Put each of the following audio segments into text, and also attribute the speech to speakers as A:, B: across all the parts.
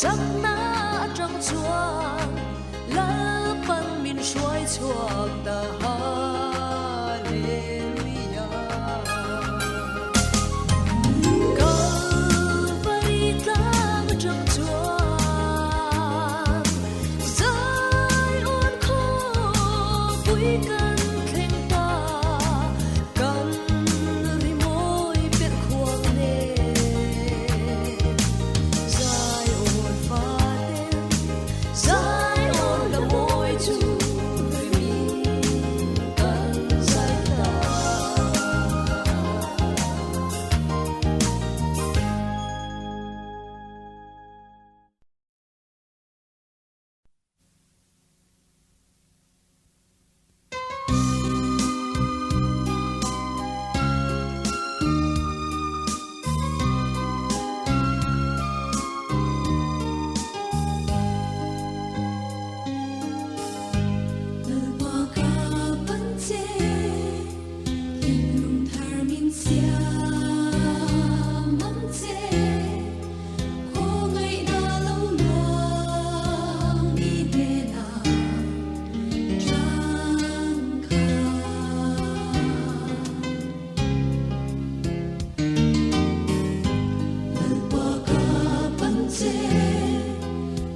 A: chắc na trong chuang lal pan min shuai chuang ta hallelujah Calvary tlang trong chuang Zion kho vui căn khen ta cầm ri môi biết khuang nè Zion pha tên Zion là môi Chúa người mình cần dạy ta qua cả vấn chế thiên lùng thar min xia mắm chế khô ngày na lâu loang đi về na trăng khá qua cả vấn chế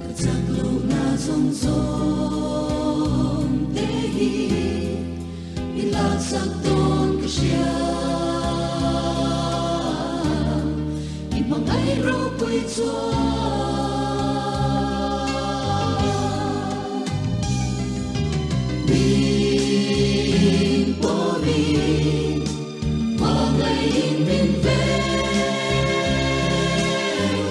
A: các giặc lâu na rong rong tế hi in lạc sắc tôn cái xia in bằng ai rô quay chúa mình bỏ mình mà ngày in mình về
B: Hãy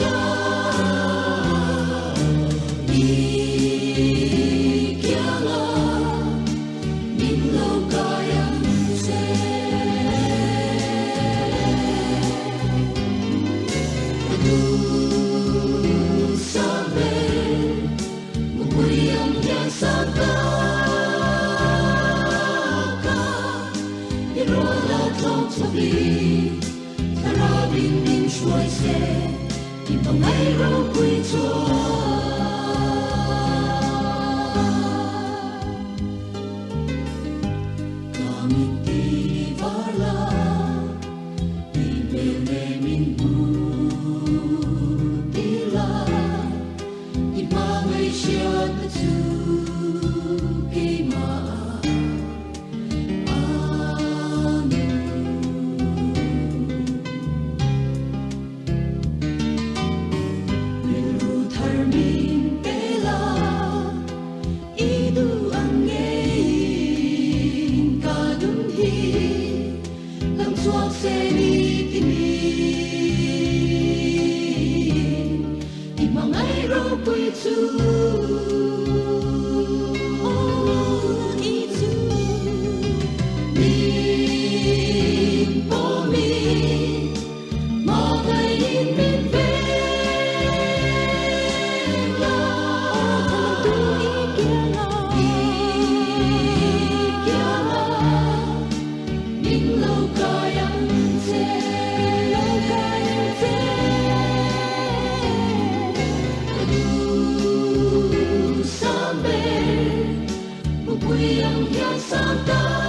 B: subscribe cho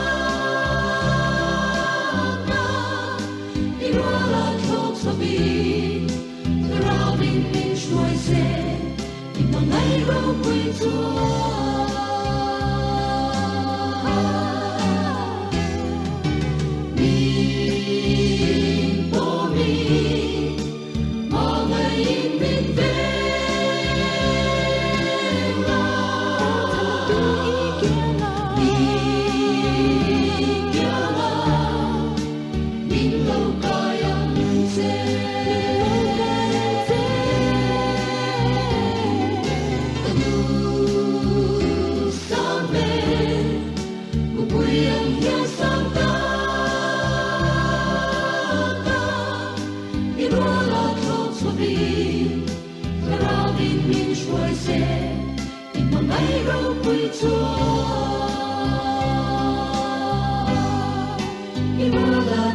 B: kênh Ghiền Mì Gõ Để không bỏ lỡ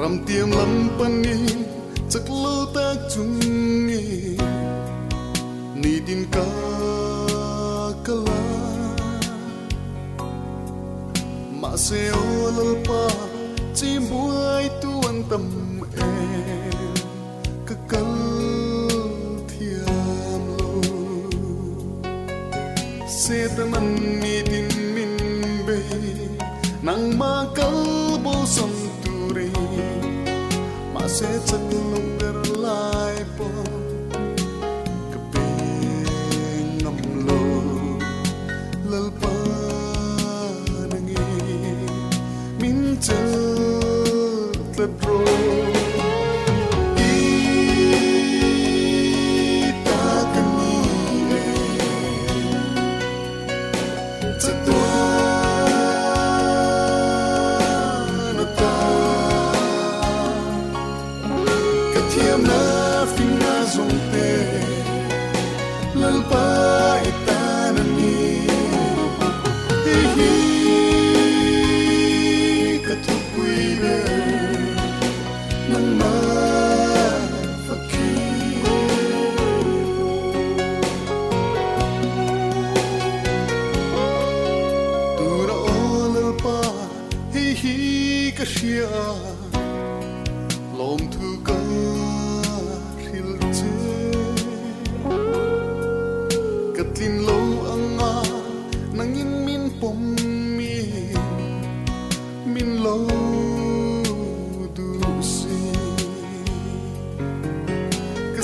B: ram tiam lam pani chak lo ta chung nge ni din ka kala ma se olal pa chi buai tu an tam e ka kal thiam lo se taman ni din min be nang ma kal bo som se chak lung der lai po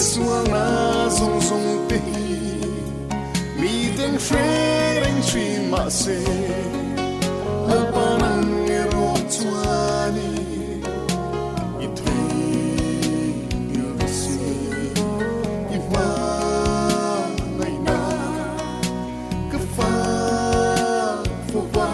B: suang na zong zong te mi ten friend ring tree ma se alpa nang ero chuani i thui yêu si i ma nai na ka fa fo va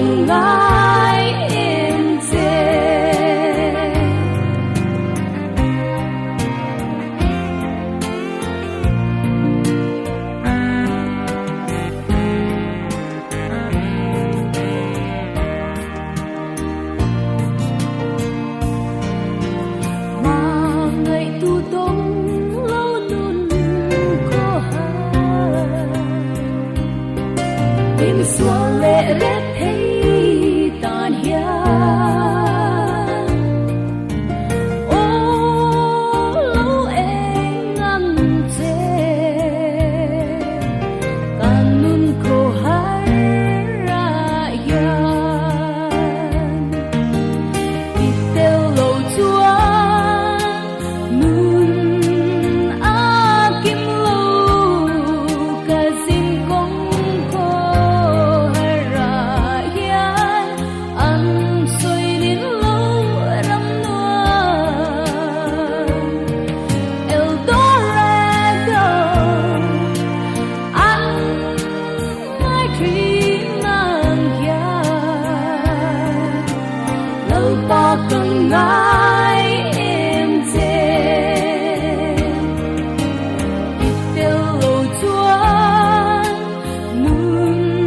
A: cần ngài em dê mà ngày tu đông lâu nun có hai em xóa lệ rét thấy tàn hiền ô lâu em ngắm chê càng nun khô hai ra yan ít tiêu lâu chúa nun a kim lâu cả xin công khô hai ra yan ăn xuôi đến lâu rắm nuông Eldorado ăn ngay khi ngang ya lâu ba cần ngài em dê ít tiêu lâu chúa nun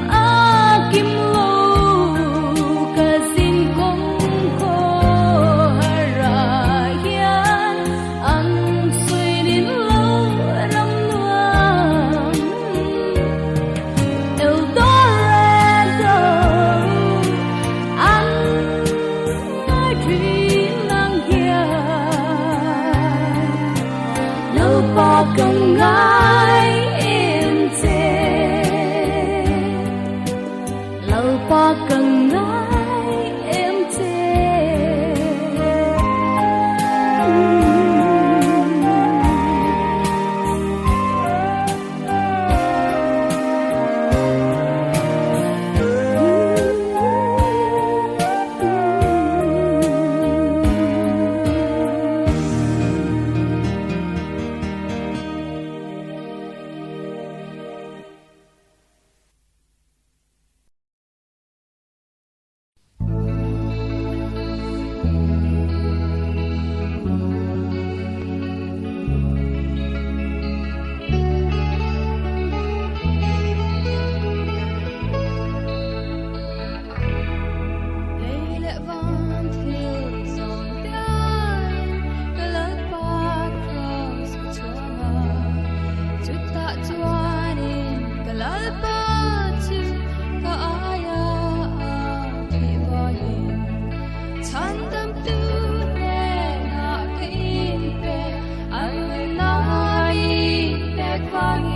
A: a kim lâu cả xin công khô hai ra yan ăn xuôi đến lâu rắm nuông Eldorado ăn ngay khi ngang ya lâu ba cần ngài em dê lâu ba cần ngài em dê Lấy lệ vang thiêu dòng tiếng cái lớp ba cross chúa chút tạ chúa nên cái lớp ba chữ cái ai bị vơi chăn tâm tư để ngã kinh về anh nói để quang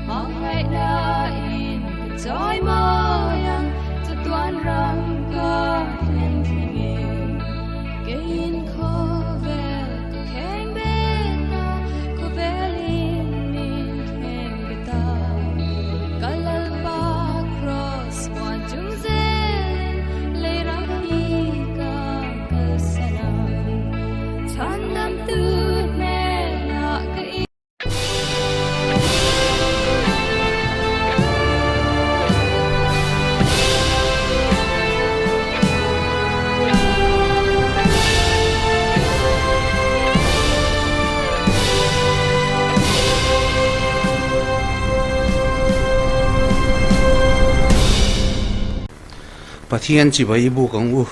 A: mong ngày đã in trôi mơ yang cho tuan răng cơ thiên thiên cái in khó về khen bên na có về linh min khen cái ta cái lal ba cross quan chung zen lấy ra hi ka cái sana chan nam tư mẹ na cái
C: Pathian chi bai bu kang u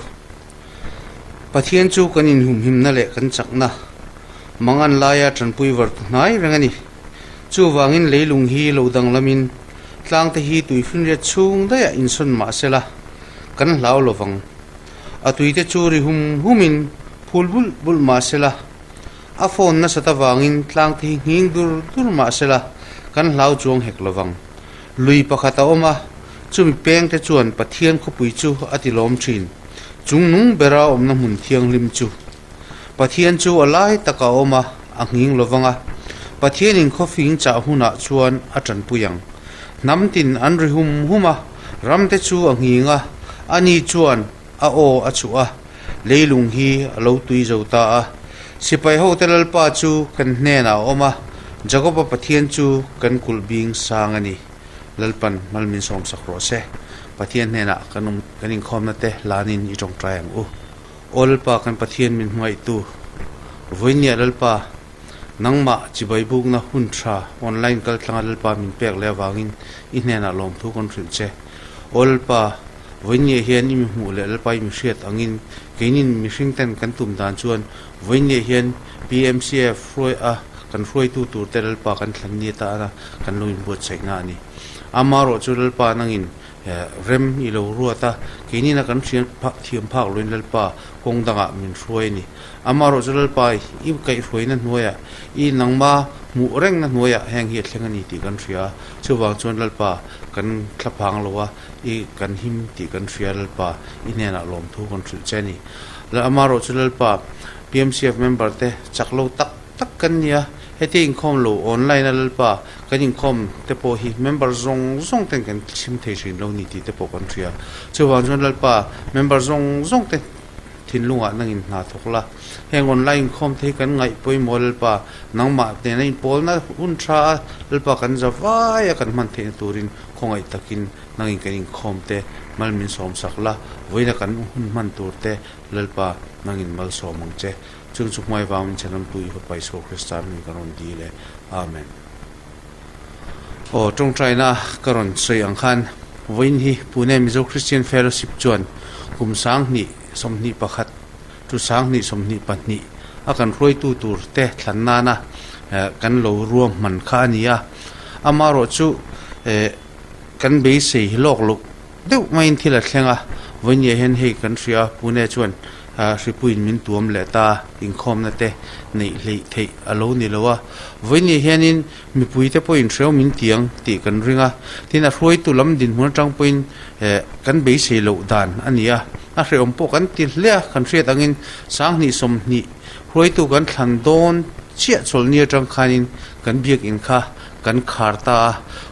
C: Pathian chu kan in hum him na le kan chakna mangan laya tran pui war nai rangani chu wangin leilung hi lo dang lamin tlang te hi tui fin re chung da ya in son ma sela kan lau lovang a tui te chu ri humin phul bul ma sela a phone na sata wangin tlang te nging dur ma sela kan lau chuang hek lovang lui pakhata oma chumi peng te chuan pathian khopui chu atilom thin chung nung bera omna mun thiang lim chu pathian chu alai taka oma anging lovanga pathian in khofing cha huna chuan atan puyang namtin anri huma ramte chu anginga ani chuan a o achua leilung hi alo tui zota a sipai hotel pa chu kan hne na oma jagopa pathian chu kan kulbing sangani lalpan malmin som sakro se pathian hena kanin khom na te lanin I tong trai ang olpa kan pathian min ngai tu voinia lalpa nangma chibai buk na huntra online kal thlanga lalpa min pek le wangin inena lom thu kon thil che olpa voinia hian imi mu le lalpa imi hriat angin keinin mi hringten kan tum dan chuan voinia hian PMCF froi a kan froi tu tur te lalpa kan thlan ni ta na kan loin buat chai nga ni amaro chu lalpa nangin rem ilo ruata keinin kan thiam phak loin lalpa kong danga min froi ni amaro chu lalpa I kai froi na hnuaya I nangma mu reng na hnuaya heng hi thlengani ti kan thria chuwang chuan lalpa kan thlaphang lowa I kan him ti kan thria lalpa inena lom thu kan thil cheni la amaro chu lalpa PMCF member te chaklo tak kan nia heti inkhom lo online lalpa kan inkhom te po hi member zong ten kan chim thei shin lo ni ti te po kan thria chuwang chuan lalpa member zong te thin lunga nangin na thokla heng online khom thei kan ngai poi mol pa nangma te nei pol na un tha lalpa kan zawaya kan man the turin khongai takin nangin kan khom te malmin som sakla voina kan hun man tur te lalpa nangin mal somang che chung mai wam chanam tu I pai so Christian ni karon di le amen o tong traina karon sei ang khan voin hi Pune Mizo Christian Fellowship chuan kum sang ni somni pakhat tu sang ni somni patni akan roi tu tur te thlanna na kan lo ruam man kha ania amaro chu kan be sei lok luk deu main thila thlenga voinia hen hei kan ria Pune chuan ripuin min tuam le ta inkhom na te nei lei thei alo ni lowa voinia hianin mi pui te point reu min tiang ti kan ringa tina roi tu lam din hun tang point kan be sei lo dan ania a hreom po kan til le kan hriat angin sang ni som ni roi tu kan thlan don chia chol ni tang khanin kan biak in kha kan kharta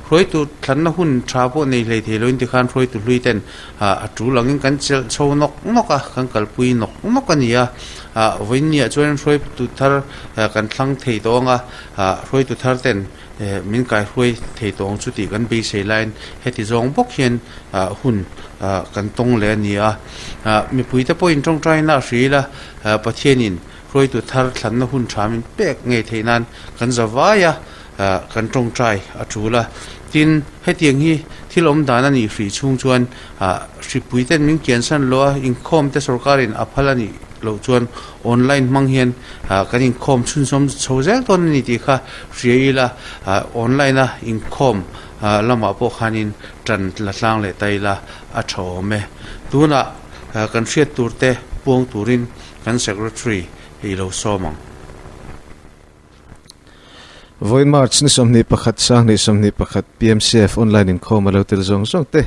C: roi tu thlan na hun tha po nei lei theloin ti khan roi tu luiten a tu langin kan chel chho nok a kan kalpui nok ania voinia chuan roi tu thar kan thlang thei tonga roi tu thar ten min kai roi thei tong chu ti kan be sei line heti zong bok hian hun kan tong le ania mi pui te point tong trai na rila pathianin roi tu thar thlan na hun thamin pek nge theinan kan zawaya kan tong trai atula tin hetiang hi thilom dana ni free chung chuan ripui ten min kiansan lo inkhom te sarkarin aphalani lo chuan online mang hian kan inkhom chun som chhozel ton ni ti kha riela online a inkhom lama po khanin tran la tlang le taila a thome tuna kan hriat turte puang turin kan secretary hilo somang
D: Voin March ni somni pakhat sang ni somni pakhat PMCF online in khom alo tel zong te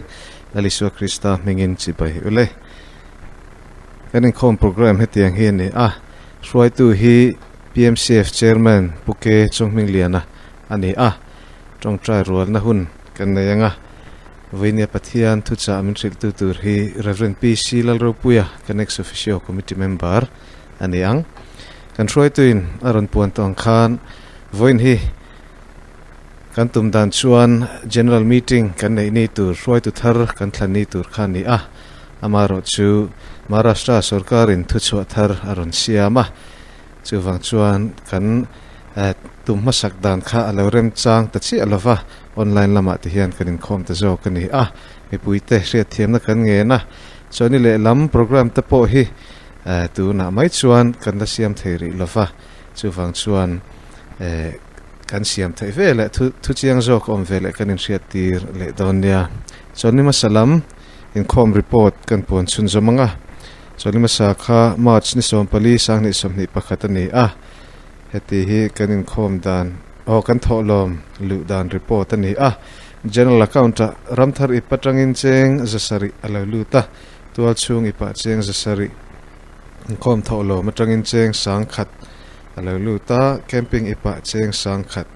D: aliswa Krista mengin chibai ule kanin khom program hetiang hi ni roi tu hi PMCF chairman puke chongming liana ani tong trai rol na hun kan na yanga voinia pathian thu cha min thil tu tur hi Reverend PC lalro puya connect official committee member ani ang kan roi tuin aron puan tong khan voin hi kan tum dan chuan general meeting kan nei ni tur roi tu thar kan thlan ni tur khan ni amaro chu Maharashtra sarkarin thu chwa thar aron siama chuwang chuan kan tum masak dan kha alorem chang ta chi alova online lama ti hian kanin khom ta zo kan ni mi puite hriat thiam na kan nge na choni le lam program ta po hi tu na mai chuan kan la siam theiri lova chuwang chuan kan siam thei vele thu chiang jok om vele kanin hriat tir le donia choni masalam in khom report kan pon chun zomanga choni masa kha march ni som pali sang ni som ni pakhat ani heti hi kanin khom dan kan tholom lu dan report ani general account ramthar ipatangin cheng zasari alaluta tual chung ipa cheng zasari khom tholom atangin cheng sang khat alaluta camping ipa cheng sang khat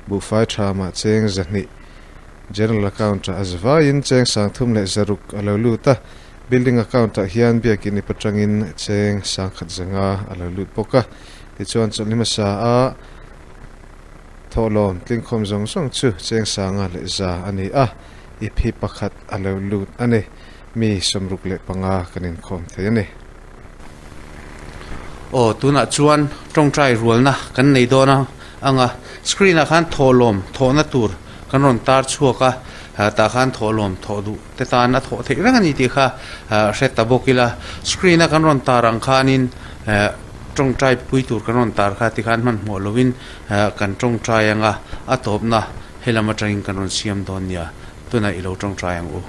D: bu fai trama cheng zani general account azvain cheng sang thum le zaruk alaluta building account hian biakin ipatangin cheng sang khat zanga alalut poka ti chuan cholima sa tholom tlingkhom zong chu cheng sanga le za ani EP pakhat alo lut ani mi somruk le panga kanin khom the ani
C: o tuna chuan tong trai rual na kan nei do na anga screen a khan tholom thona tur kan ron tar chuaka ta khan tholom thodu te ta na tho the rang ani ti kha seta bokila screen a kan ron tar ang khanin tong trai pui tur kan ron tar kha ti khan man mo lovin kan tong trai anga atop na helama train kan ron siam don nia tuna ilo tong trai ang u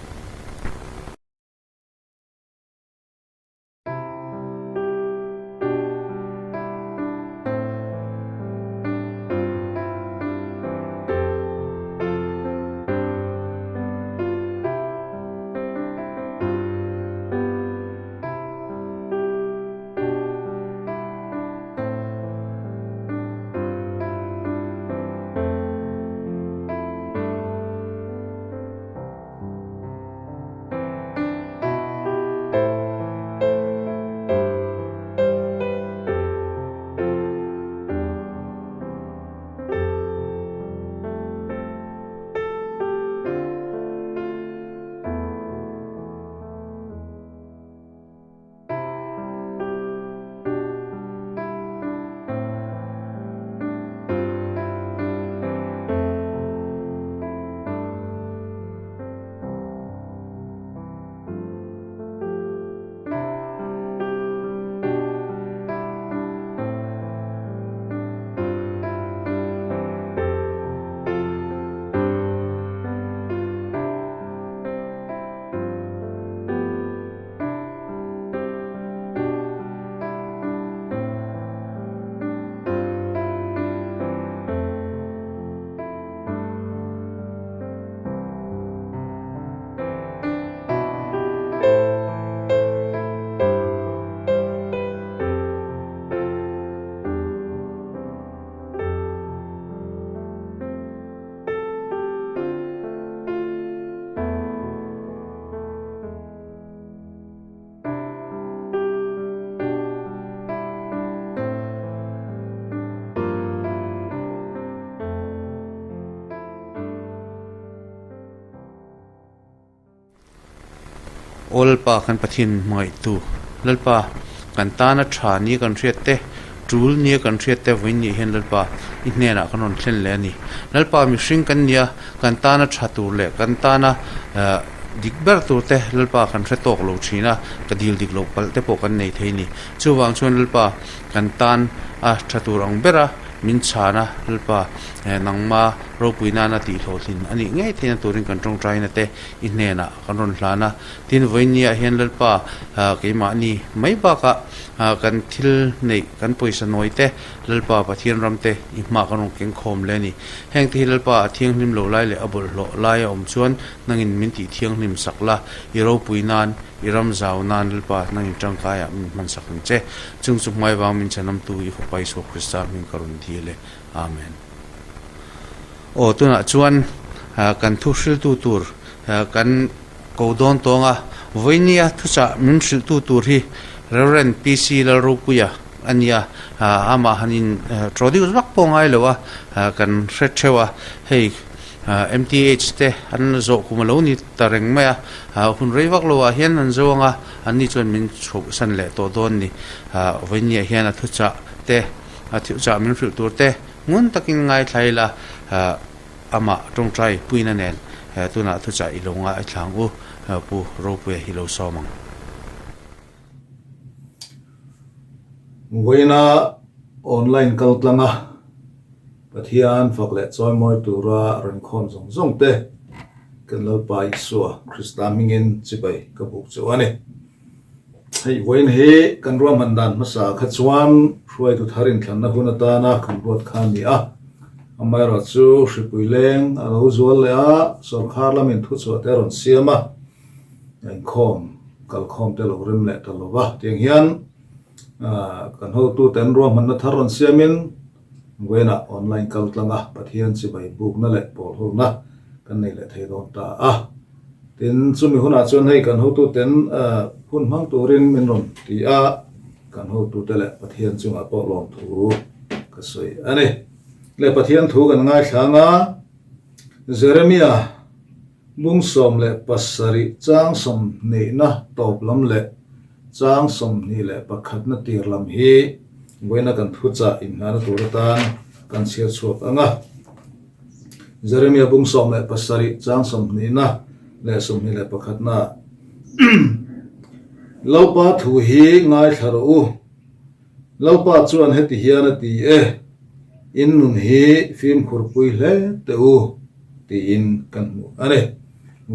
C: olpa kan pathin mai tu lalpa kan ta na tha ni kan riat te tul ni kan riat te win ni hen lalpa inne na kan on thlen le ni lalpa mi hring kan nia kan ta na tha tur le kan ta na dikber tur te lalpa kan thre tok lo thina ka dil dik lo pal te po kan nei thei ni chuwang chuan lalpa kan tan a tha tur ang bera min chana lalpa nangma ro puina na ti thlin ani ngai thina turin kan tong trai na te inne na kan ron hlana tin voinia hian lalpa keima ni mai ba ka kan thil nei kan poisa noi te lalpa pathian ramte i ma kan ong keng khom le ni heng ti lalpa thiang hlim lo lai le abul lo lai om chuan nangin min ti thiang hlim sakla i ro puinan iram zau nan lalpa nangin tangkaya man sakun che chung chu mai wang min chanam tu i khopai so krista min karun thile amen o tuna chuan kan thu hril tu tur kan kodon tonga voinia thucha min hril tu tur hi reverend pc la rupuya ania ama hanin produce bak pongai lowa kan hrechewa hei MTH te an zo kumalo ni tareng maya hun reivak lowa hian an zonga ani chuan min chho san le to don ni voinia hian a thucha te a thucha min hril tur te ngun takin ngai thaila ama tong trai puina nen tuna thucha ilonga a thlangu pu rope hilo somang
E: Wena online kaltlanga pathian fakle choi moi tura ran khon zong zong te kan lo pai suwa krista mingin chibai ka buk chuani hei wen he kan ro mandan masa khachuan hruai tu tharin thlanna hunata na kan bot khan ni a amai ra chu hripuileng alo zual le a sarkar lamin thu chu te ron siama en khom kal khom te lo rem le ta lo wa tiang hian kan ho tu ten ro man na tharon siamin wena online kaltlanga pathian chibai buk na le pol ho na kan nei le thei don ta a tin chumi huna chon hei kan ho tu ten hun mang turin min ron ti a kan ho tu te le pathian chunga po lom thu ka soi ani le pathian thu kan ngai thanga Jeremia bung som le pasari chang som ni na top lam le chang som ni le pakhat na tir lam hi voina kan thu cha in na turatan kan sia chuak anga Jeremiah bung som le pasari chang som ni na le som ni le pakhat na Laupa thu hi ngai tharu Laupa chuan heti hiana ti in nun hi film khurpui hle te u ti in kan mu ane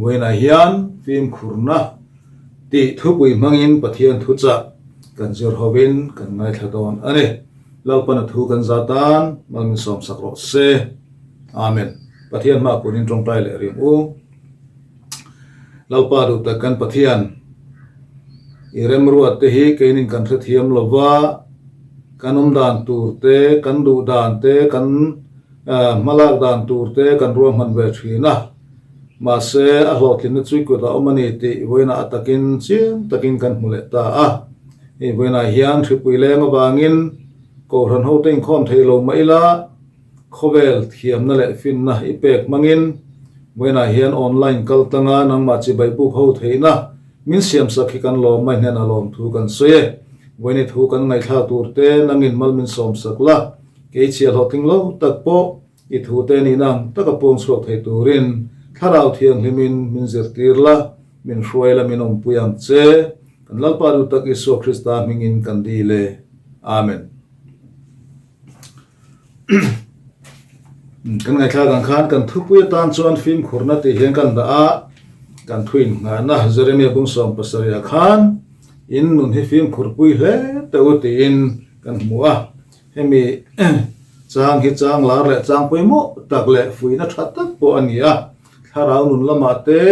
E: wena hian film khurna ti thupui mangin pathian thu cha kan jor hovin kan ngai thadon ane Laupa na thu kan zatan mangin som sakro se amen pathian ma punin trong tai le rim u Laupa du ta kan pathian irem ruat te hi keinin kan thiam lova kanum dan turte kan du dan te kan malak dan turte kan ruam han ve thina ma se a hlotlin chui ko da omani ti voina atakin chiam takin kan mule ta a e voina hian thipui leng awangin ko ran ho teng khom theilo maila khovel thiam na le fin na ipek mangin voina hian online kaltanga nang ma chi bai pu ho theina min siam sakhi kan lo mai hnen alom thu kan soye voini thu kan ngai tha turte nangin mal min som sakla ke chial hoting lo takpo I thu te ni nang taka pong suak thei turin tharau thiang himin min zirtirla min hruaila min om puyam che kan lalpa du tak Isu Krista mingin kan dile amen kan ngai tha kan khan kan thu puya tan chuan film khurna ti hian kan da a kan thuin nga na Jeremiah bung som pasaria khan in nun hi film khurpui hle te uti in kan mua hemi chang hi chang lar le chang pui mo tak le fui na that tak po ania tharau nun lama te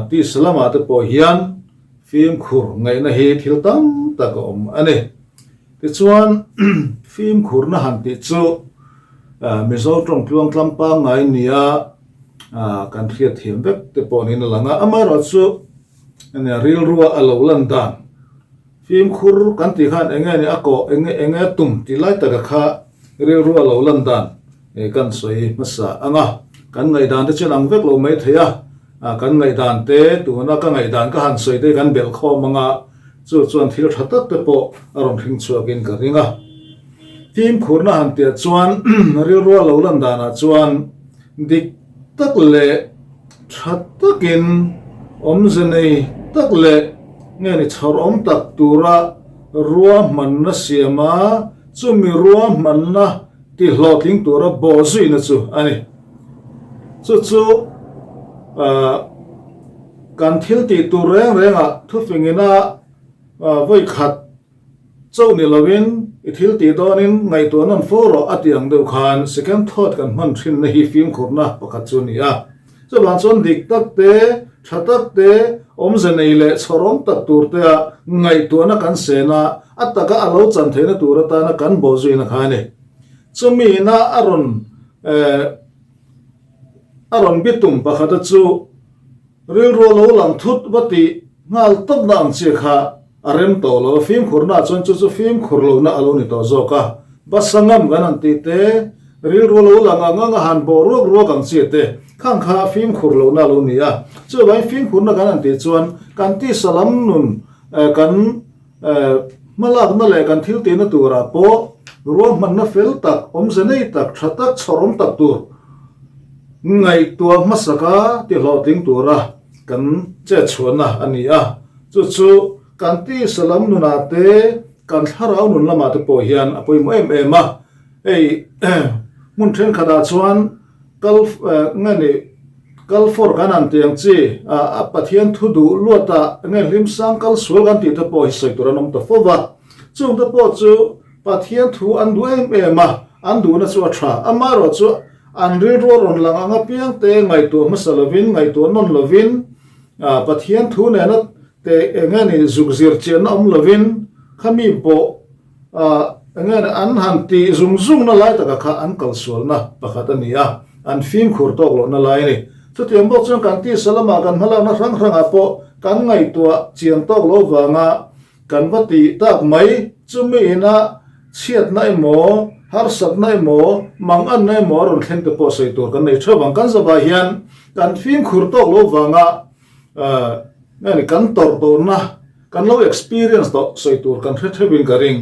E: ti salama te po hian film khur ngai na hi thil tam tak om ane ti chuan film khur na han ti chu mizo trong tluang tlampa ngai nia kan thiat thiam vek te po ni na langa amaro chu ane ril ruwa alo landan film khur kan ti khan enge ni ako enge tum ti lai taka kha ril ruwa alo landan e kan soi masa anga kan ngai dan te chenang vek lo mai theya kan ngai dan te tu na ka ngai dan ka han soi te kan bel kho manga chu chuan thil thatak te po aron thing chuakin ka ringa film khur na han te chuan ril ruwa lo landana chuan dik tak le thatakin omzenei tak le nge ni chhor om tak tura ruwa man na siama chumi ruwa man na ti hlotling tura bo zui na chu ani chu kan thil ti tu reng renga thu fingina voi khat chau ni lovin I thil ti donin ngai tu nan foro atiang deu khan second thought kan man thin na hi film khurna pakhat chu ni a so lan chon dik tak te thatak te omzenei le chorom tak turte a ngai tu na kan sena ataka alo chan theina turata na kan bo zui na khane chumi na aron bitum pakhat chu ril ro lo lang thut bati ngal tok dang che kha arem to lo film khurna chon chu film khurlo na alo ni to zoka basangam ganan ti te ril ro lo langa nga han bo ro gang che te khang kha film khurlo na lo ni a chu bai film khurna ganan ti chuan kan ti salam nun kan malak na le kan thil te na tura po ro man na fel tak omzenei tak thatak chorom tak tur ngai tua masaka ti hloting tura kan che chuana ani a chu kan ti salam nuna te kan tharau nun lama te po hian apoi mo em a ei mun then khada chuan ngani kalfor kanan tiang chi a pathian thudu luata nge lim sang kal sul kan ti te po hi soi tura nom ta fowa chung te po chu pathian thu an du em a an du na chu atha amaro chu an ri ro ron lang anga piang te ngai tu masalovin ngai tu non lovin pathian thu ne na te engani zugzir chen om lovin khami po engani an han ti zung na lai taka kha an kal sul na pakhat ania an film khur tok lo na lai ni chu tiam bo chung kan ti salama kan hala na rang apo kan ngai tua chian tok lo wanga kan vati tak mai chumi na chiat na emo har sak na emo mang an na emo ron thleng te po sei tur kan nei thawang kan zaba hian kan phim khur tok lo wanga ngani kan tor to na kan lo experience to sei tur kan thewin ka ring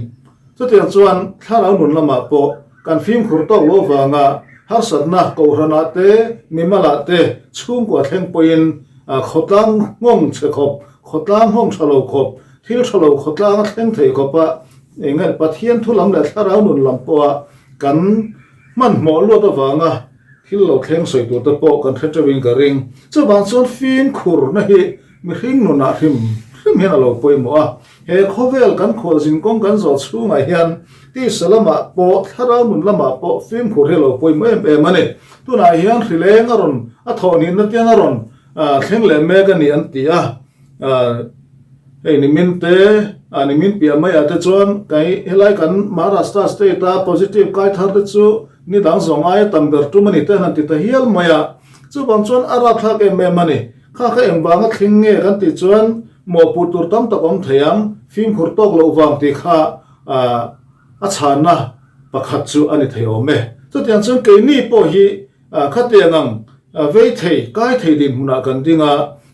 E: chutiang chuan tharau nun lama po kan phim khur tok lo wanga har sat na ko rana te mimala te chhum ko thleng poin khotang ngong che khop khotang hong chalo khop thil chalo khotang thleng thei khopa engal pathian thulam la tharau nun lampoa kan man mo lo to wanga thil lo thleng soi tu te po kan thewin ka ring chu ban chon phim khur na hi mi hring nu na hrim hena lo poimo a he khovel kan khol jin kong kan zo chunga hian ti salama po tharau nun lama po phim khur helo poimo em ane tuna hian rileng aron a thonin na tiang aron thleng le mega ni an tia ei ni min te ani min pia mai ate chuan kai helai kan Maharashtra state a positive kai thar te chu ni dang zongai tamber tu mani te han ti ta hial maya chu bang chuan ara thak em mani kha em wanga thling nge kan ti chuan mo putur tam takom thayang phim khur tok lo wang ti kha a chana pakhat chu ani thayome chu tiang chuan ke ni po hi khatiangang vei thei kai thei din huna kan dinga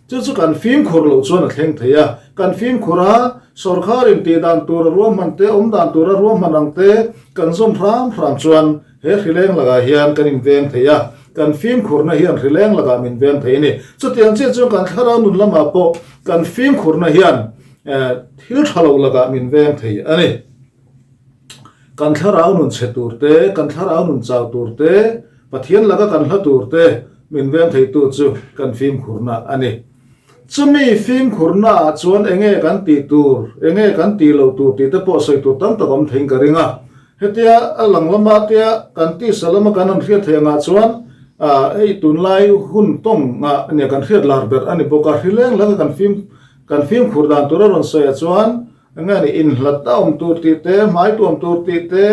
E: chu kan phim khur lo chuan a thleng theya kan phim khura sarkarin ti dan tur ruam man te om dan tur ruam manang te kan zom ram chuan he rileng laga hian kan in veng theya kan phim khurna hian rileng laga min veng thei ni chu tiang che chu kan tharau nun lama po kan phim khurna hian thil thalo laga min veng thei ani kan tharau nun che tur te kan tharau nun chau tur te pathian laga kan hla tur te min veng thei tu chu kan phim khurna ani chumi phim khurna chuan enge kan ti tur enge kan ti lo tur ti te po soi tur tam takom theng ka ringa hetia alanglama tia kan ti salama kan an riat thenga chuan ei tunlai hun tong nga ne kan riat lar ber ani boka hileng la kan phim khurdan tur ron soya chuan ngani in hlata om tur ti te mai tu om tur ti te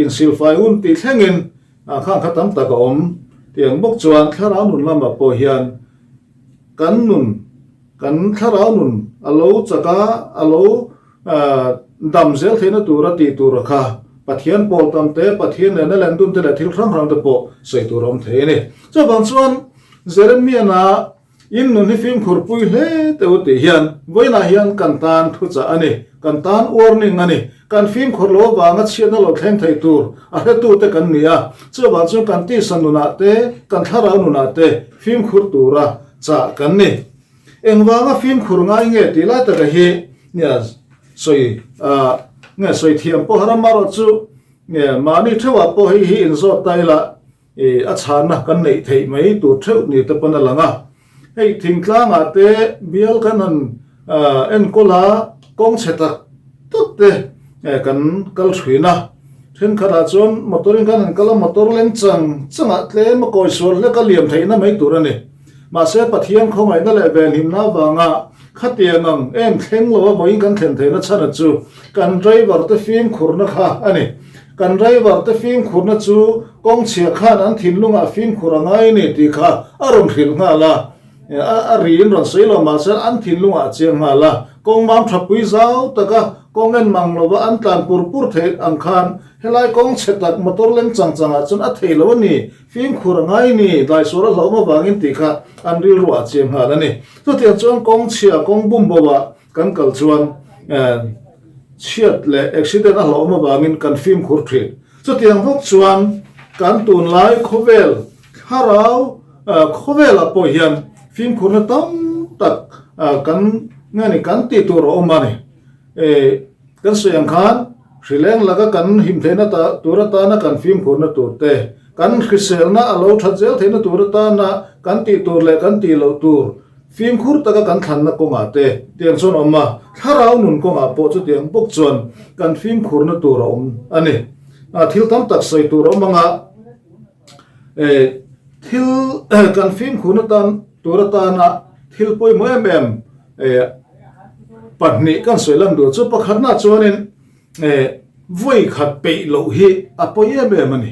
E: in silfai un ti thlengin khang khatam taka om tiang bok chuan tharau nun lama po hian kan tharau nun alo chaka alo dam zel theina tura ti tura kha pathian pol tam te pathian na lan dun te la thil rang rang te po sei turom the ni cho bang chuan Jeremia na in nun hi phim khur pui hle te u ti hian voina hian kan tan thu cha ani kan tan warning ani kan phim khur lo wanga chian lo thleng thei tur a he tu te kan nia cho bang chu kan ti sanuna te kan tharau nuna te phim khur tura cha kan ni engwanga phim khur ngai nge ti la ta hi nia soi nge soi thiam po haramaro chu nge mani thewa po hi in zo taila a chana kan nei thei mai tu theu ni te pana langa hei thingtlanga te bial kan an en kola kong cheta tutte kan kal thina then khara chon motoring kan an kala motor leng changa tle ma koi sol le ka liam theina mai turani ma se pathian khomai na le vel himna wanga khatiangang em thleng lo boin kan thlen theina chana chu kan driver te phim khurna kha ani kan driver te phim khurna chu kong chia khan an thinlunga phim khurangai ni ti kha aron thil nga la a rin ron sei lo ma se an thinlunga chiang nga la kong mam thapui zau taka kong en manglo ba an tlan pur the ang khan helai kong chetak motor leng changa chun a theilo ni phim khurangai ni dai sora lo ma wangin ti kha an ril ru a chiang nga la ni to tiang chuan kong chia kong bum bowa kan kal chuan chiat le accident a lo ma wangin kan phim khur thrin to tiang bok chuan kan tun lai khovel harau khovel a po hian phim khurna tam tak kan ngani kan ti tur omani kan soyang khan rileng laga kan him thena ta turata na kan phim khurna turte kan khisel na alo thajel thena turata na kan ti tur le kan ti lo tur phim khur taka kan than na konga te tiang chon oma tharau nun konga po chu tiang bok chon kan phim khurna tur om ani thil tam tak soi tur omanga thil kan phim khurna tan turata na thil poi mo em patni kan soilam do chu pakhat na chuanin voi khat pe lo hi apoye be mani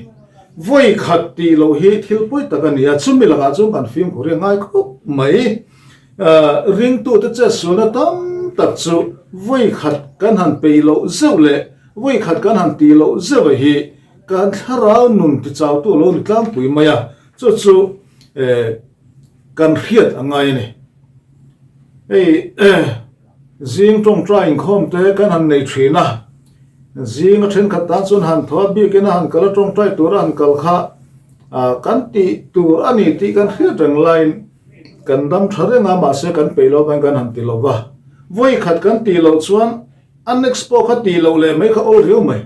E: voi khat ti lo hi thil poi takania chumi laga chu kan phim khore ngai khop mai ring tu te che suna tam tak chu voi khat kan han pe lo zeu le voi khat kan han ti lo zewa hi kan tharau nun ti chaw tu lo ni tlang pui maya chu kan riat angai ni ei zing tong trying khom te kan han nei thina zing a then khat ta chun han thwa bi ken han kala tong try tur han kal kha kan ti tur ani ti kan riat rang line kan dam thare nga ma se kan peilo ban kan han ti lo ba voi khat kan ti lo chuan unexpo kha ti lo le mai kha ol riu mai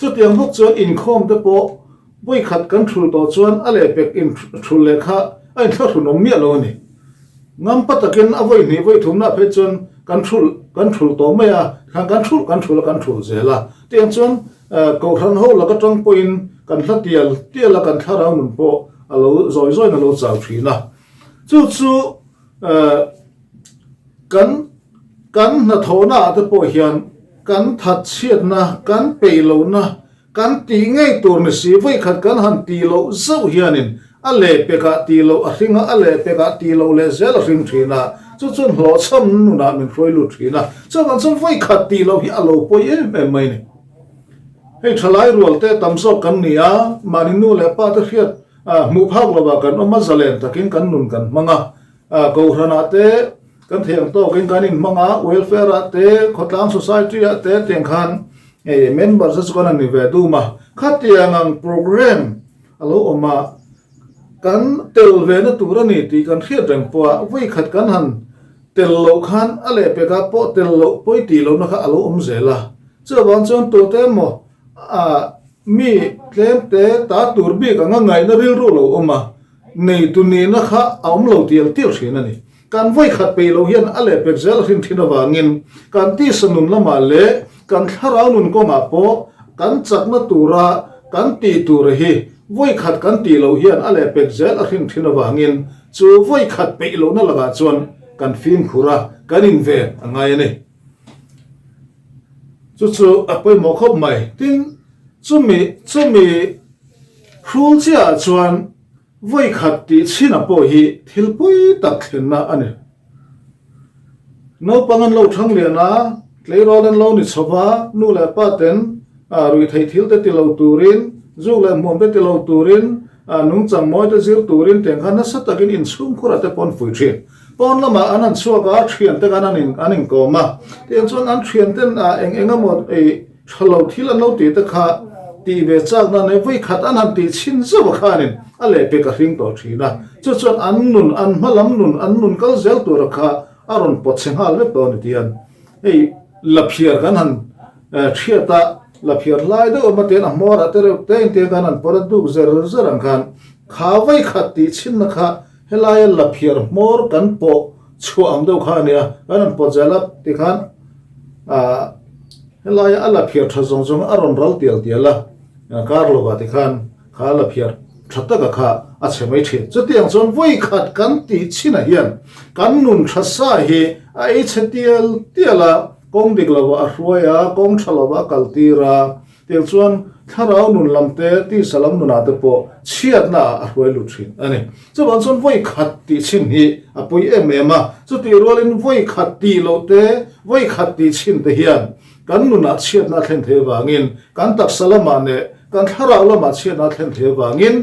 E: chu tiang bok chuan in khom te po voi khat kan thul to chuan ale pek in thul le kha ai thla thu nom mi lo ni ngam patakin avoi ni voi thumna phe chuan kan thul to mai a kan thul zela tiang chuan ko than ho la ka tang point kan thla tial la kan thara mun po alo zoi na lo chaw thina chu kan na thona te po hian kan that chiat na kan peilo na kan ti ngai tur ni si voi khat kan han ti lo zau hianin ale peka ti lo a ringa ale peka ti lo le zel ring thina chu chun hlo cham nu na min froi lu thina chawan chun voi khat ti lo hi alo poi mai ni hei thalai rual te tamso kan nia mani nu le pa te hiat mu phak lo ba kan oma zalen takin kan nun kan manga ko hrana te kan thiang to kan in manga welfare te khotlang society te teng khan members as kon ani ve du ma khatiang ang program alo oma kan tel ve na turani ti kan khiat rang po voi khat kan han tel lo khan ale pe ka po tel lo poi ti lo na kha alo zela chawan chon to te mo mi tlem te ta tur bi ka ngai na ril ru lo oma nei tu ni na kha aum lo tial thina ni kan voi khat pe lo hian ale pek zel rin thina wangin kan ti sanun lama le kan tharau nun ko ma po kan chakna tura kan ti tur hi voi khat kan ti lo hian ale pek zel rin thina wangin chu voi khat pe lo na laga chuan kan film khura kan in ve angai ni chu apoi mo khop mai tin chumi rul chia chuan voi khat ti china po hi thilpui tak thenna ani no pangan lo thang le na tleirolan lo ni chowa nu le paten rui thei thil te ti lo turin zu le mom te ti lo turin nung chang moi te zir turin teng khan na satakin in chhum khura te pon fui thrin pon lama anan chuaka thian te kan anin ko ma ten chon an thian ten enga mo e thalo thil an lo ti te kha ti ve chak na ne voi khat an han ti chin zo khanin ale pe ka hring to thina chu chon an nun kal zel tu rakha aron pocheng hal ve to ni tian ei laphiar kan han thiata laphiar lai do ma ten a mor atere te kan an por du zer an khan kha voi khat ti chin na kha helai laphiar mor kan po chu am do kha nia kan an po jalap ti khan helai ala phiar thazong aron ral tiala karlo ba ti khan khala phiar thata ka kha a chemai the chutiang chon voi khat kan ti china hian kan nun thasa hi a e chetial tiala kong diklawa a hruaya kong thalawa kaltira tel chuan tharau nun lamte ti salam nuna te po chiat na a hruai lu thin ani chuan chon voi khat ti chin hi a pui emema chuti rolin voi khat ti lo te voi khat ti chin te hian kan nuna chiat na thlen the wangin kan tak salama ne kan tharau lama chiat na thlen the wangin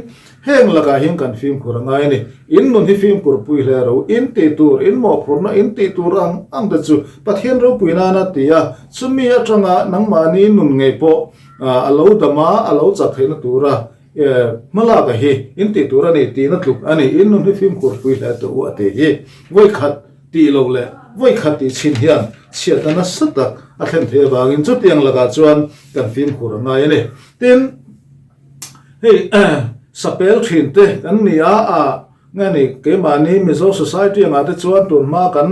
E: heng laga hing kan film kurangai ni in nun hi film kur pui le ro in ti tur in mo phurna in ti tur ang da chu pathian ro puina na tia chumi atanga nangmani nun ngei po alo dama alo chathena tura mala ka hi in ti tura ni ti na tluk ani in nun hi film kur pui le to ate hi voi khat ti lo le voi khat ti chin hian chiatana sata a thlen the wangin chu tiang laga chuan kan film kurangai ni tin hey sapel thin te kan nia ngani ke mani mizo society anga te chuan tun ma kan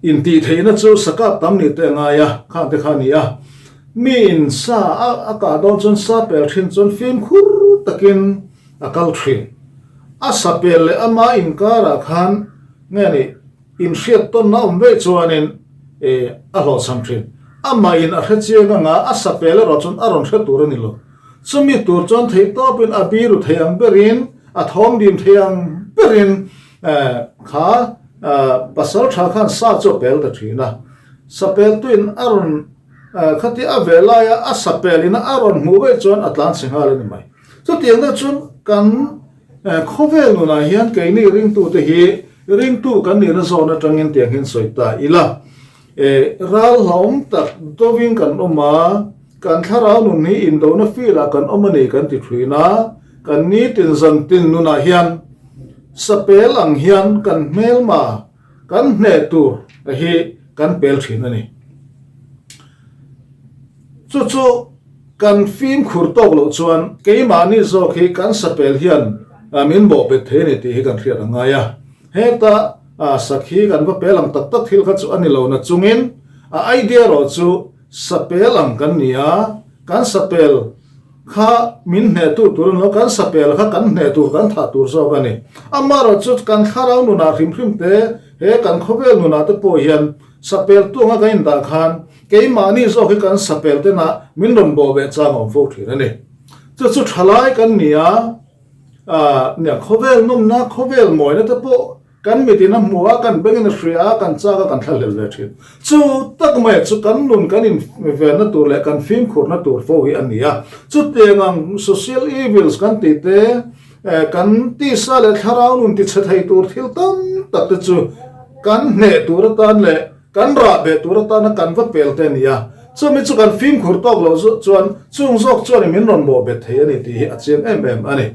E: in ti theina chu saka tam ni te nga ya khan te khania min sa aka don chon sapel thin chon film khur takin akal thin a sapel le ama in kara khan ngani in hriat ton na umbe chuanin a hlo sam thin ama in a hrechenga nga a sapel ro chon aron hre tur ani lo sumi tur chon thei topin abiru theiang berin a thong dim theiang berin kha pasal tha khan sa cho pel da thina sapel tuin aron khati avela ya asapelina aron muwe chon atlan singhal ni mai so tiang da chun kan khovel nu na hian ke ni ring tu te hi ring tu kan ni na zo na tangin tiang hin soita ila ral hlom tak dovin kan oma kan tharau nu ni in do na fila kan omani kan ti thina kan ni tin zan tin nu na hian sapel ang hian kan melma kan hne tur hi kan pel thina ni chu kan film khur tok lo chuan keimani zo khi kan sapel hian min bo pe the ni ti hi kan thriat anga ya heta sakhi kan va pelang tak tak thil kha chu ani lo na chungin idea ro chu sapelang kan nia kan sapel kha min hne tu tur no kan sapel kha kan hne tu kan tha tur zo ka ni amaro chu kan kharau nu na hrim te he kan khovel nu na te po hian sapel tu nga kain da khan keimani zo khi kan sapel te na min ron bo be chang om fo thina ni chu thalai kan nia nia khovel num na khovel moi na te po kan mitina muwa kan bengin shria kan chaga kan thalel le thin chu tak mai chu kan nun kan in ve na tur le kan film khur na tur fo hi ania chu tengang social evils kan ti te kan ti sa le tharau nun ti chathai tur thil tam tak te chu kan hne tur tan le kan ra be tur tan kan va pel te nia chu mi chu kan film khur tok lo chuan chung zok chuan min ron bo be the ani ti a chen em ani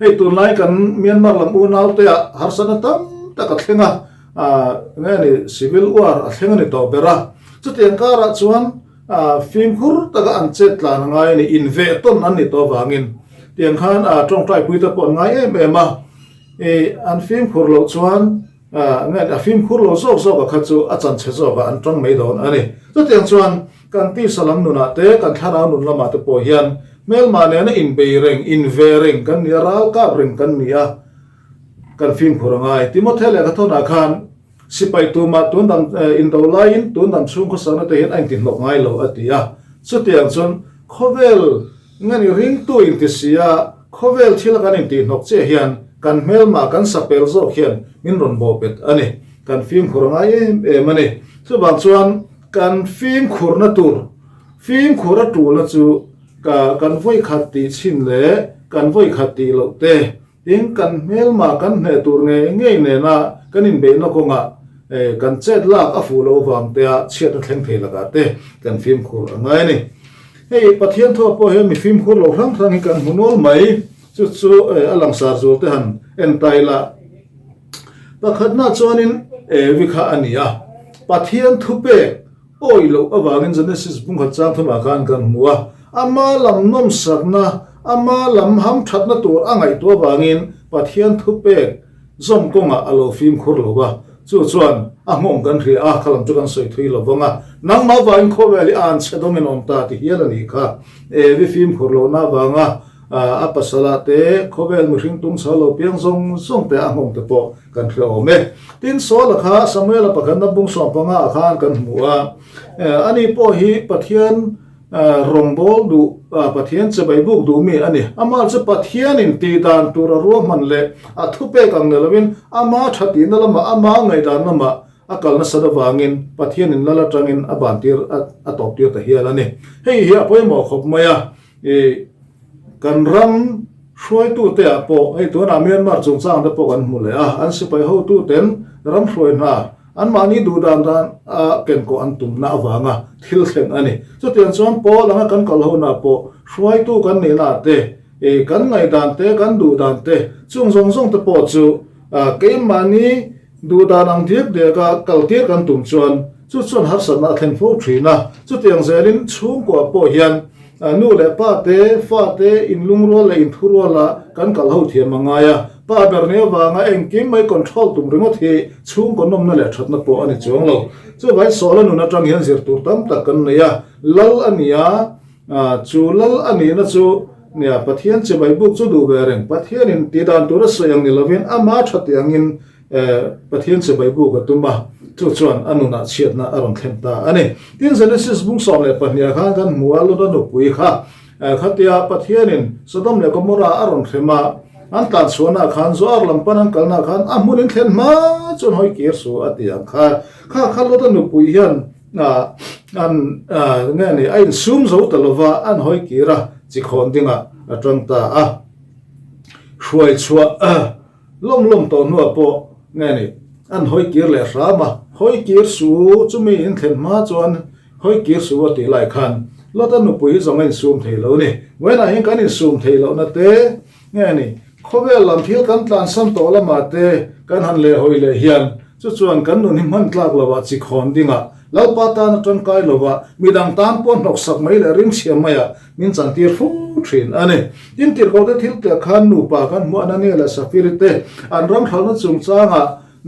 E: hei tur lai kan Myanmar lam u nau te har sana tam taka thenga ngani civil war a thenga ni to bera chu tiang kara chuan film khur taka an chet tlan ngai ni inve ton an ni to wangin tiang khan tong trai pui ta pon ngai em an film khur lo chuan ngai film khur lo zo ka kha chu a chan che zo ka an tong mei don ani chu tiang chuan kan ti salam nu na te kan thara nun lama te po hian mel mane na in beireng in vereng kan ni ral ka ring kan nia kan film khorangai Timothy le ka thona khan sipai tu ma tun dam in do line tun dam chung ko sana te hin an tin lok ngai lo atia chu tiang chon khovel ngani ring tu in ti sia khovel thil kan in ti nok che hian kan mel ma kan sapel zo hian min ron bo pet ani kan film khorangai mani chu bang chuan kan film khurna tur film khura tu la chu kan voi khat ti chin le kan voi khat ti lo te tin kan mel ma kan hne tur nge ne na kan in be no ko nga kan chet lak a fu lo wang te a chiat a thleng thei laka te kan film khur angai ni hei pathian tho po he mi film khur lo rang hi kan hunol mai chu alang sar zo te han en taila pakhatna chuanin vikha ania pathian thupe oilo awangin genesis bung kha chang thuma kan muwa ama lam nom sakna ama lam ham thatna tur angai to wangin pathian thupe zom konga alo film khur lo ba chu chuan a mong kan ri a khalam chu kan soi thui lo wanga nang ma wain kho veli an chedomin on ta ti hian ani kha vi film khur lo na wanga a pasala te khovel mu hring tung chalo piang zong te a mong te po kan ri ome tin so la kha samuel pakhan na bung so panga akhan kan muwa ani po hi pathian rombol du pathian che bai buk du mi ani ama che pathian in ti dan tur ro man le a thupe kang nelawin ama thati na lama ama ngai dan nama akal na sada wangin pathian in lala tangin abantir a top tir ta hial ani hei hi apoi mo khop maya kan ram shroi tu te apo hei to na Myanmar chung chang te po kan mule an sipai ho tu ten ram shroi na an mani du dan ken ko an tum na wanga thil thleng ani chu tian chuan po langa kan kal ho na po shroi tu kan ne na te kan ngai dan te kan du dan te chung zong te po chu ke mani du dan ang thiek de ka kal tir kan tum chuan chuan har san na thlen fo thina chu tiang zelin chung ko po hian nu le pa te fa te in lung ro le in thu ro la kan kal ho thiam mangaya pa berne wanga engkim mai control tum ringot hi chung ko nom na le that na po ani chuang lo chu vai sola nu na tang hian zir tur tam tak kan ya lal ania chu lal ani na chu nia pathian che bai buk chu du bereng pathian in ti dan tur sayang ni lovin ama thatyang in pathian che bai buk atuma chu chuan anuna chiat na aron thlem ta ani tin genesis bung som le pahnia kha kan mualo da no pui kha khatia pathian in sodom le gomora aron thlema an tan suana khan zo ar lam panan kalna khan amunin thlen ma chon hoi kir su atiang kha lo da no pui hian an nge ni ain sum zo talova an hoi kira chi khon dinga atang ta a hruai chua lom to nu po nge ni an hoi kir le rama hoi kir su chumi in thlen ma chuan hoi kir su ti lai khan lota nu pui zong in sum thei lo ni wena hin kan in sum thei lo na te nge ni khovel lam thil kan tlan sam to la ma te kan han le hoi le hian chu chuan kan nu ni man tlak lawa chi khon dinga lalpa ta na ton kai lova midang tan pon nok sak mai le ring siam maya min chan tir fu thin ane tin tir ko te thil te khan nu pa kan mo anani la safirite an ram thal na chung changa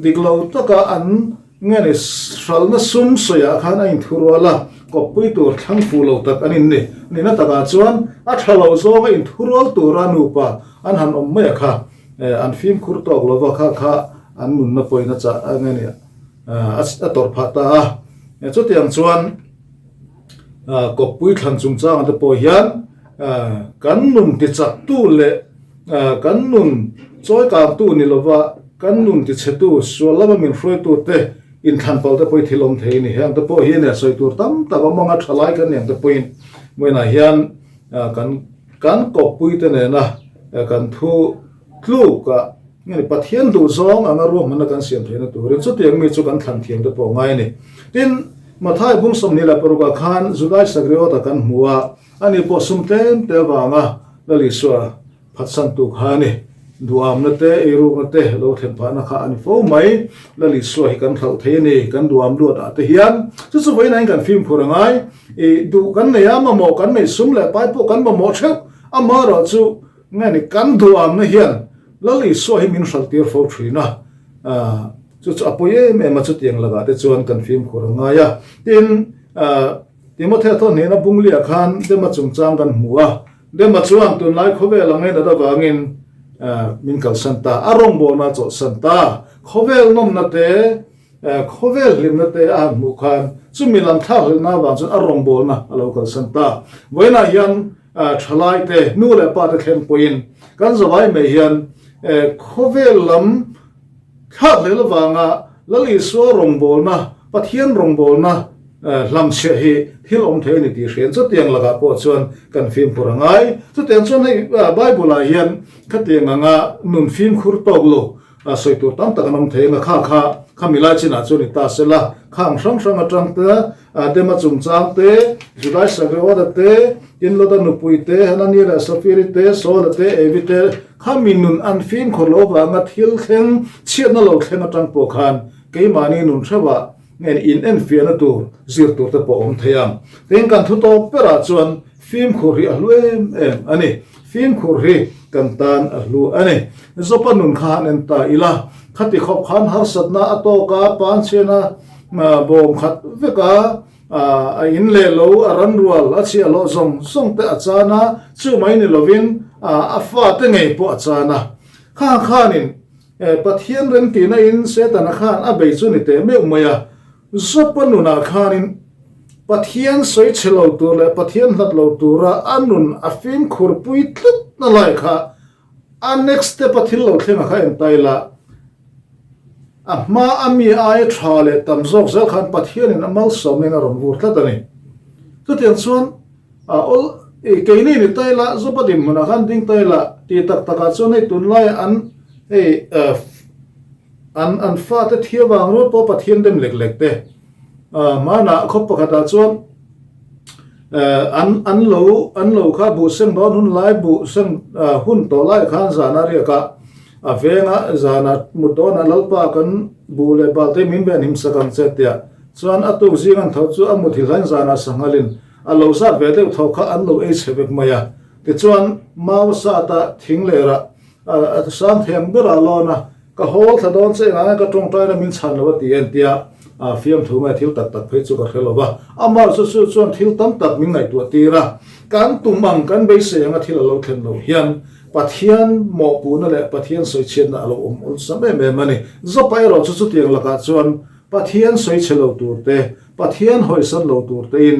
E: diglo taka an nge ni sral na sum soya khan ain thurwala ko pui tur thang fu lo tak anin ni na taka chuan a thalo zo ga in thurwal tura nu pa an han om me kha an film khur tok lova kha an mun na poina cha nge ni a tor phata chu tiang chuan ko pui thlan chung chang te po hian kan nun ti chak tu le kan nun choi ka tu ni lova kan nun ti chetu so lama min hroi tu te in thlan pal te poi thilom thei ni hang te po hian ya soi tur tam ta manga thalai kan yang te poin moina hian kan ko pui te ne na kan thu tlu ka ngani pathian du zong anga ro man kan siam thena tu ren chu tiang mi chu kan thlan thiang te po ngai ni tin mathai bung som ni la peruka khan judai sagreo ta kan huwa ani po sumten te wanga lali swa phatsan tu khani duam na te eru na te lo them pa na kha ani fo mai lali swa hi kan thau the ni kan duam lu ta te hian chu chu voi nai kan film phurangai e du kan ne ya ma mo kan me sum le pai po kan ma mo thep ama ro chu ngani kan duam na hian lali swa hi min sal tir fo thrina chu apoye me ma chu tiang laga te chuan kan film khuranga ya tin timothy thon ne na bungli khan de ma chung chang kan muwa de ma chuan tun lai khobe langai da wangin min kal santa arong bo na cho santa khovel nom na te khovel lim na te a mu khan chu milam tha hol na wa chu arong bo na alo kal santa voina hian thalai te nu le pa te khen poin kan zawai me hian khovel lam khat le lawanga lali so rong bol na pathian rong bol na lam che hi thil om the ni ti hrian chu tiang laga po chuan kan film purangai chu tiang chuan hei bible a hian khatiang anga nun film khur tok lo soi tur tam tak nam the nga kha milai china chu ni ta sela khang sang atang te dema chung chang te judai sagrewa da te in lo da nu pui te hanani la safiri te so la te evite khaminun an film kholo wa nga thil khen chiat na lo khen atang po khan ke mani nun thawa ngen in en fiana tur zir tur te po om thayam ten kan thu to pera chuan film khuri aluem em ani film khuri kan tan alu ani zopa nun khan en ta ila khati khop khan har satna atoka pan chena bom khat veka a in le lo aran rual achi alo zong te achana chu mai ni lovin a fa te ngei po achana khanin pathian ren ti na in se ta na khan a bei chu ni te me umaya zopanuna khanin pathian soi chelo tur le pathian hlat lo tura anun afim khurpui tlut na lai kha a next step athil lo thlenga kha en taila ma ami ai thale tam zok zel khan pathian in amal somena ron vur tlatani tu tian chuan ol keini ni taila zopadim mona khan ding taila ti tak taka chuan ei tun lai an an fa te thiawang ro po pathian dem lek te mana khop pakata chuan an lo kha bu seng don hun lai bu seng hun to lai khan zana ria ka avenga zana mudona lalpa kan bu le balte min ben him sakam chetia chuan atu zingan tho chu amuthi lan zana sangalin alo sa ve de tho kha an lo e chebek maya ti chuan mau sa ta thing le ra sam them bera lona ka hol thadon che nga ka tong tai na min chan lo ti en tia fiam thu ma thil tak phei chu ka khelowa amar su chuan thil tam tak min ngai tu tira kan tumang kan be se nga thil lo thlen lo hian pathian mo pu na le pathian soi chen na lo ol same me mani zo pai ro chu tiang laka chuan pathian soi chelo tur te pathian hoi san lo tur te in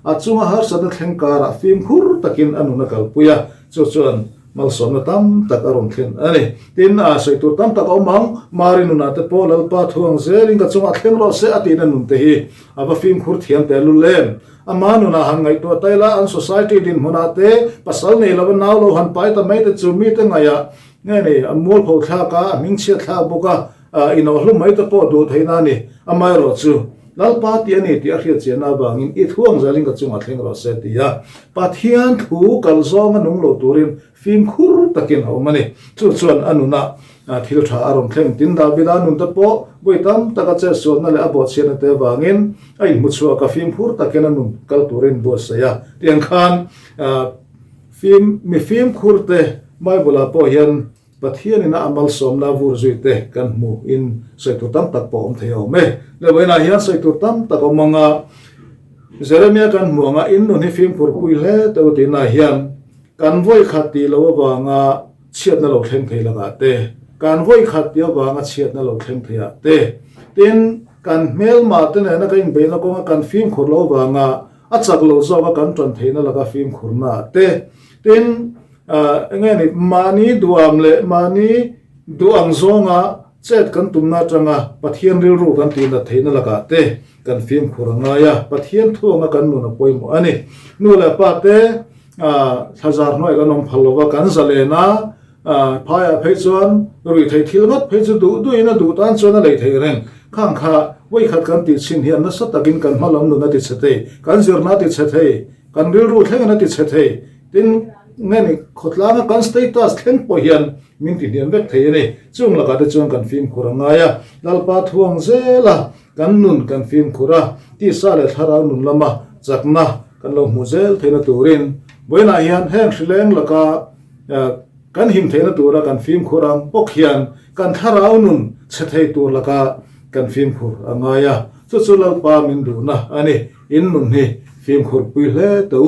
E: achunga har san thlengkara film khur takin anuna kalpuya chuan mal som na tam tak aron thlen ani tin a soi tur tam tak omang marinu na te pol al pa thuang zeling ka chunga thleng ro se atin nun te hi aba film khur thiam te lu lem amanu na han ngai to taila an society din hunate pasal nei lawan naw lo han pai ta mai te chu mi te ngaya nge nei amol pho thla ka mingchia thla boka ino hlum mai te po du theina ni amai ro chu lalpa ti ani ti a hriat chena bangin I thuang zaling ka chunga thleng ro se ti ya pathian thu kal zong anung lo turin film khur takin homani chu chuan anuna thil tha aron thleng tin da bidan nun ta po boitam taka che so na le abo chena te bangin ai muchua ka film khur takin anun kal turin bo sa ya tiang khan film khur te mai bula po hian pathian ina amal som na vur zui te kan mu in saitu tam tak po om theo me le wena hian saitu tam tak omanga Jeremia kan mu nga in no ni film khur pui le to ti na hian kan voi khati lo wa nga chiat na lo thleng thei laga te kan voi khat ya wa nga chiat na lo thleng theya te tin kan mel ma te na ka in be na ko kan film khur lo wa nga achak lo zo ka kan tron theina laga film khur na te tin nge ni mani duam le mani duang zonga chet kan tumna tanga pathian ril ru kan tin na theina laga te kan film khur nga ya pathian thuanga kan nu na poimo ani nu la pa te hazar noi kan om phalowa kan zalena phaya phechon rui thei thilngot phechu du ina du tan chona lei thei reng khang kha wei khat kan ti chin hian na satakin kan malom nu na ti chete kan zir na ti chete kan ril ru thleng na ti chete tin ngani khotlanga kan status thleng po hian min ti hian vek thei ni chung la ka te chung kan film khuranga ya lalpa thuang zela kan nun kan film khura ti sa le thara nun lama chakna kan lo mu zel theina turin boina hian heng thleng laka kan him theina tura kan film khurang pok hian kan tharau nun chethei tur laka kan film khur angaya chu lalpa min du na ani in nun hi film khur pui hle to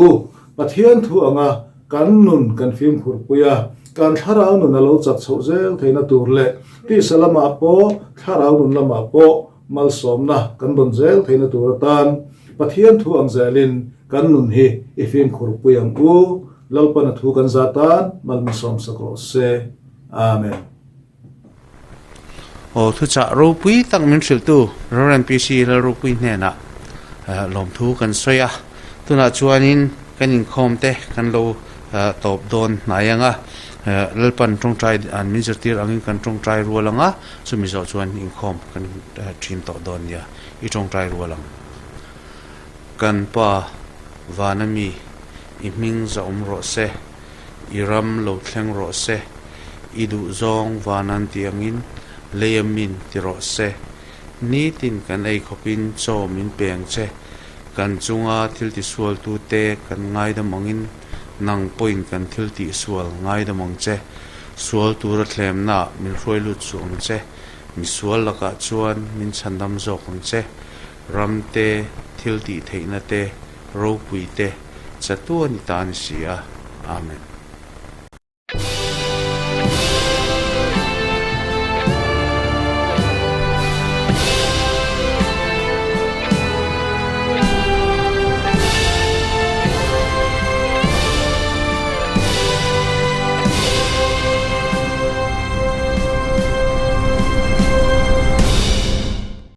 E: pathian thu anga kan nun kan film khur puya kan tharau nun alo chak chho zel theina tur le ti salama po tharau nun lama po mal somna kan bon zel theina tur tan pathian thu ang zelin kan nun hi I film khur puyang u lalpana thu kan zatan mal mi som sakro se amen
C: o thu cha ro pui tak min thil tu ran pc la ro pui ne na lom thu kan soya tuna chuanin kanin khom te kan lo top don na yanga lalpan tong trai an min zirtir angin kan tong trai rualanga chumi zo chuan in khom kan thin to don ya I tong trai rualang kan pa vanami I ming za ro se iram lo thleng ro se idu zong vanan tiangin leyamin ti ro se ni tin kan ei khopin cho min peng che kan chunga thil ti sual tu te kan ngai da mangin nang point kan thil ti sual ngai da mong che sual tu ra thlem na min roi lu chung che mi sual laka chuan min chandam zo khong che ram te thil ti theina te ro pui te chatuani tan sia amen